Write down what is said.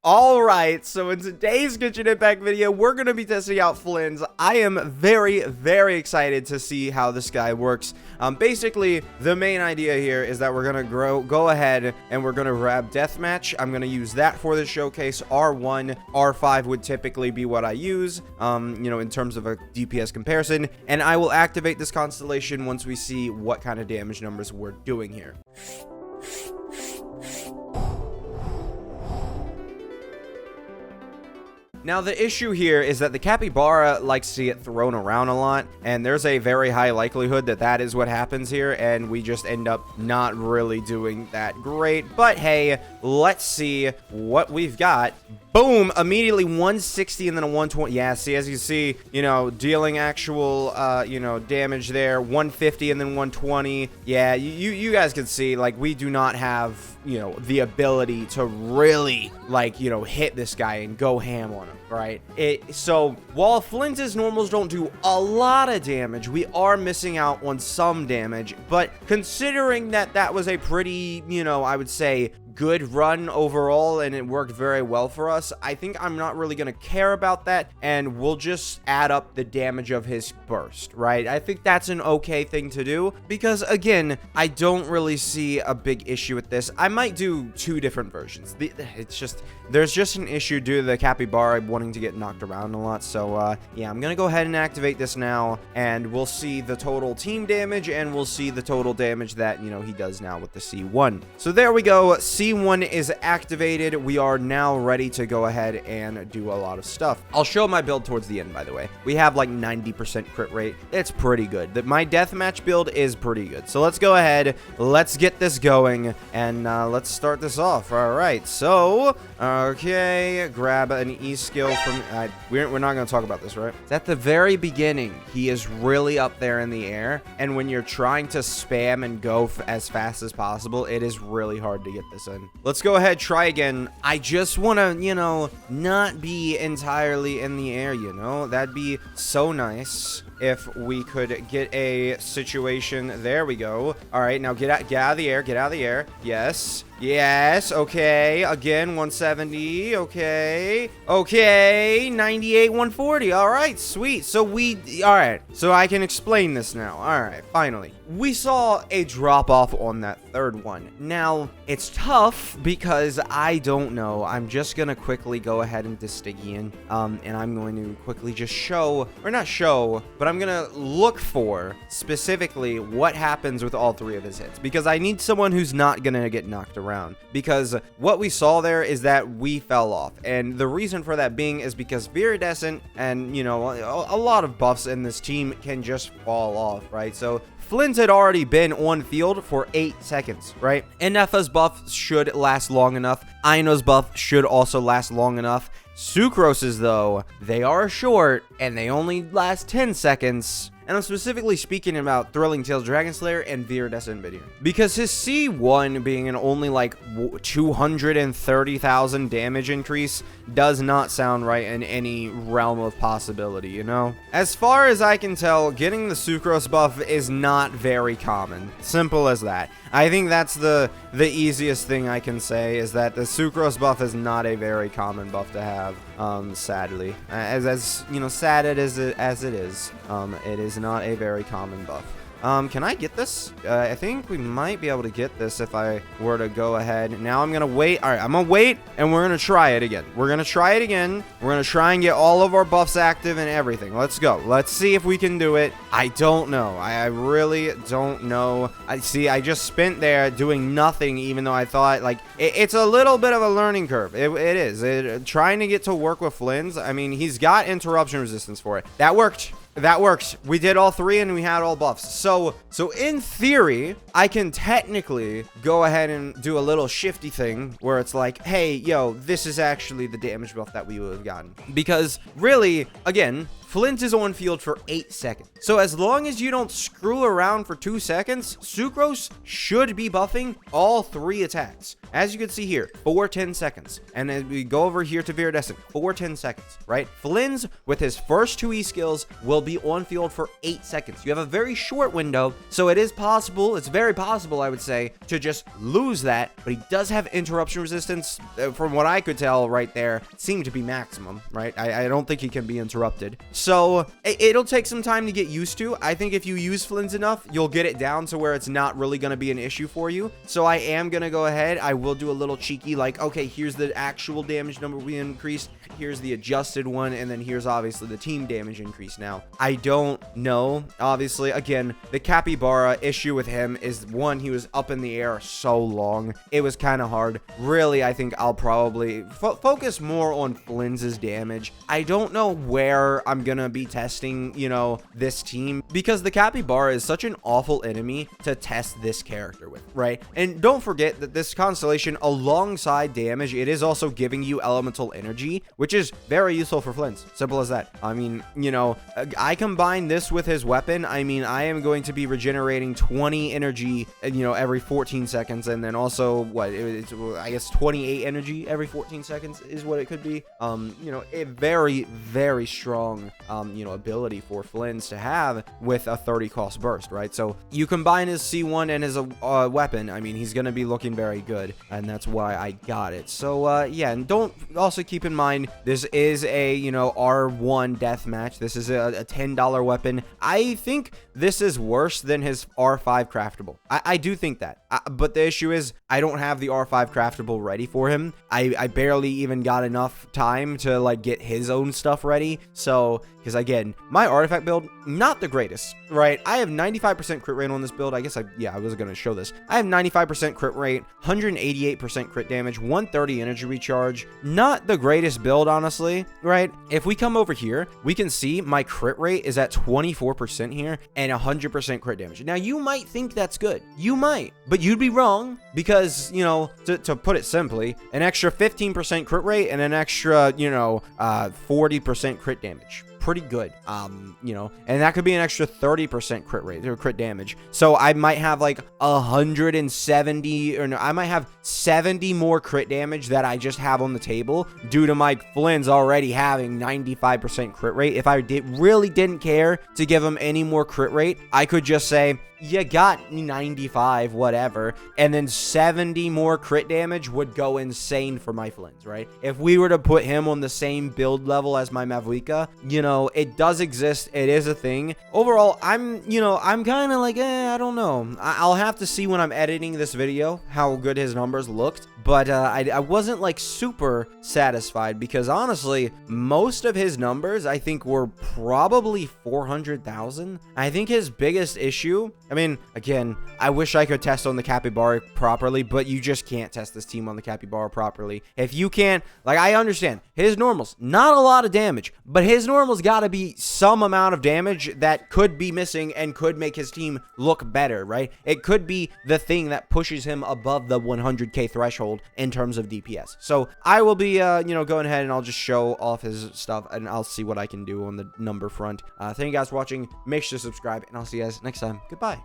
All right, so in today's Genshin Impact video, we're going to be testing out Flins. I am very, very excited to see how this guy works. Basically, the main idea here is that we're going to go ahead and we're going to grab Deathmatch. I'm going to use that for the showcase. R1, R5 would typically be what I use, in terms of a DPS comparison. And I will activate this constellation once we see what kind of damage numbers we're doing here. Now, the issue here is that the capybara likes to get thrown around a lot, and there's a very high likelihood that that is what happens here, and we just end up not really doing that great. But hey, let's see what we've got. Boom, immediately 160 and then a 120. Yeah, see, as you see, dealing actual, damage there. 150 and then 120. Yeah, you guys can see, like, we do not have, the ability to really, like, hit this guy and go ham on him, right? So, while Flins' normals don't do a lot of damage, we are missing out on some damage. But considering that was a pretty, I would say, good run overall, and it worked very well for us, I think I'm not really going to care about that, and we'll just add up the damage of his burst, right? I think that's an okay thing to do, because again, I don't really see a big issue with this. I might do two different versions. There's just an issue due to the capybara wanting to get knocked around a lot. So yeah, I'm gonna go ahead and activate this now, and we'll see the total team damage, and we'll see the total damage that he does now with the C1. So there we go. C1 is activated. We are now ready to go ahead and do a lot of stuff. I'll show my build towards the end, by the way. We have like 90% crit rate. It's pretty good. My deathmatch build is pretty good. So let's go ahead, let's get this going, and let's start this off. All right, so okay, grab an E skill from we're not going to talk about this, right? It's at the very beginning. He is really up there in the air, and when you're trying to spam and go as fast as possible, it is really hard to get this in. Let's go ahead, try again. I just want to, not be entirely in the air, That'd be so nice if we could get a situation. There we go. All right, now get out of the air. Get out of the air. Yes. Yes. Okay. Again, 170. Okay. Okay. 98, 140. All right. Sweet. So all right. So I can explain this now. All right. Finally. We saw a drop off on that third one. Now, it's tough because I don't know. I'm just going to quickly go ahead and Distigian. And I'm going to quickly just but I'm going to look for specifically what happens with all three of his hits, because I need someone who's not going to get knocked around, because what we saw there is that we fell off. And the reason for that being is because Viridescent and, a lot of buffs in this team can just fall off, right? So Flins had already been on field for 8 seconds, right? Ineffa's buff should last long enough. Aino's buff should also last long enough. Sucrose's, though, they are short, and they only last 10 seconds. And I'm specifically speaking about Thrilling Tales Dragon Slayer and Viridescent Video, because his C1 being an only like 230,000 damage increase does not sound right in any realm of possibility, As far as I can tell, getting the Sucrose buff is not very common. Simple as that. I think that's the easiest thing I can say, is that the Sucrose buff is not a very common buff to have, sadly. As sad as it is, it is not a very common buff. Can I get this? I think we might be able to get this if I were to go ahead. Now I'm going to wait. All right, I'm going to wait, and we're going to try it again. We're going to try it again. We're going to try and get all of our buffs active and everything. Let's go. Let's see if we can do it. I don't know. I really don't know. I just spent there doing nothing, even though I thought, like, it's a little bit of a learning curve. It is. Trying to get to work with Flins. I mean, he's got interruption resistance for it. That worked. That worked. We did all three, and we had all buffs. So in theory, I can technically go ahead and do a little shifty thing where it's like, hey, yo, this is actually the damage buff that we would have gotten. Because really, again, Flint is on field for 8 seconds. So as long as you don't screw around for 2 seconds, Sucrose should be buffing all 3 attacks. As you can see here, 4 10 seconds. And as we go over here to Viridescent, 4 10 seconds, right? Flins, with his first 2 E skills, will be on field for 8 seconds. You have a very short window, so it is possible, it's very possible, I would say, to just lose that, but he does have interruption resistance. From what I could tell right there, seemed to be maximum, right? I don't think he can be interrupted. So it'll take some time to get used to. I think if you use Flins enough, you'll get it down to where it's not really going to be an issue for you. So I am going to go ahead. I will do a little cheeky, like, okay, here's the actual damage number we increased. Here's the adjusted one, and then here's obviously the team damage increase. Now, I don't know. Obviously, again, the Capybara issue with him is, one, he was up in the air so long. It was kind of hard. Really, I think I'll probably focus more on Flins' damage. I don't know where I'm gonna be testing, you know, this team, because the Capybara is such an awful enemy to test this character with, right? And don't forget that this constellation, alongside damage, it is also giving you elemental energy, which is very useful for Flins. Simple as that. I mean, you know, I combine this with his weapon. I mean, I am going to be regenerating 20 energy, you know, every 14 seconds, and then also what, it's, I guess 28 energy every 14 seconds is what it could be. You know, a very, very strong, you know, ability for Flins to have with a 30 cost burst, right? So you combine his C1 and his weapon, I mean, he's going to be looking very good, and that's why I got it. So, yeah, and don't, also keep in mind, this is a, you know, R1 deathmatch. This is a $10 weapon. I think this is worse than his R5 craftable. I do think that. But the issue is, I don't have the R5 craftable ready for him. I barely even got enough time to, like, get his own stuff ready. So, because again, my artifact build, not the greatest, right? I have 95% crit rate on this build. I guess I was going to show this. I have 95% crit rate, 188% crit damage, 130 energy recharge. Not the greatest build, honestly, right? If we come over here, we can see my crit rate is at 24% here and 100% crit damage. Now, you might think that's good. You might, but you'd be wrong, because, you know, to put it simply, an extra 15% crit rate and an extra, you know, 40% crit damage. Pretty good, you know, and that could be an extra 30% crit rate or crit damage. So I might have like 170, or no, I might have 70 more crit damage that I just have on the table due to my Flins already having 95% crit rate. If I really didn't care to give him any more crit rate, I could just say, you got 95, whatever, and then 70 more crit damage would go insane for my Flins, right? If we were to put him on the same build level as my Mavuika, you know, it does exist. It is a thing. Overall, I'm kind of like, I don't know. I'll have to see when I'm editing this video how good his numbers looked. But I wasn't like super satisfied, because honestly, most of his numbers I think were probably 400,000. I think his biggest issue, I mean, again, I wish I could test on the Capybara properly, but you just can't test this team on the Capybara properly. If you can't, like, I understand his normals, not a lot of damage, but his normals got to be some amount of damage that could be missing and could make his team look better, right? It could be the thing that pushes him above the 100k threshold in terms of DPS. So I will be, you know, going ahead and I'll just show off his stuff, and I'll see what I can do on the number front. Thank you guys for watching. Make sure to subscribe, and I'll see you guys next time. Goodbye.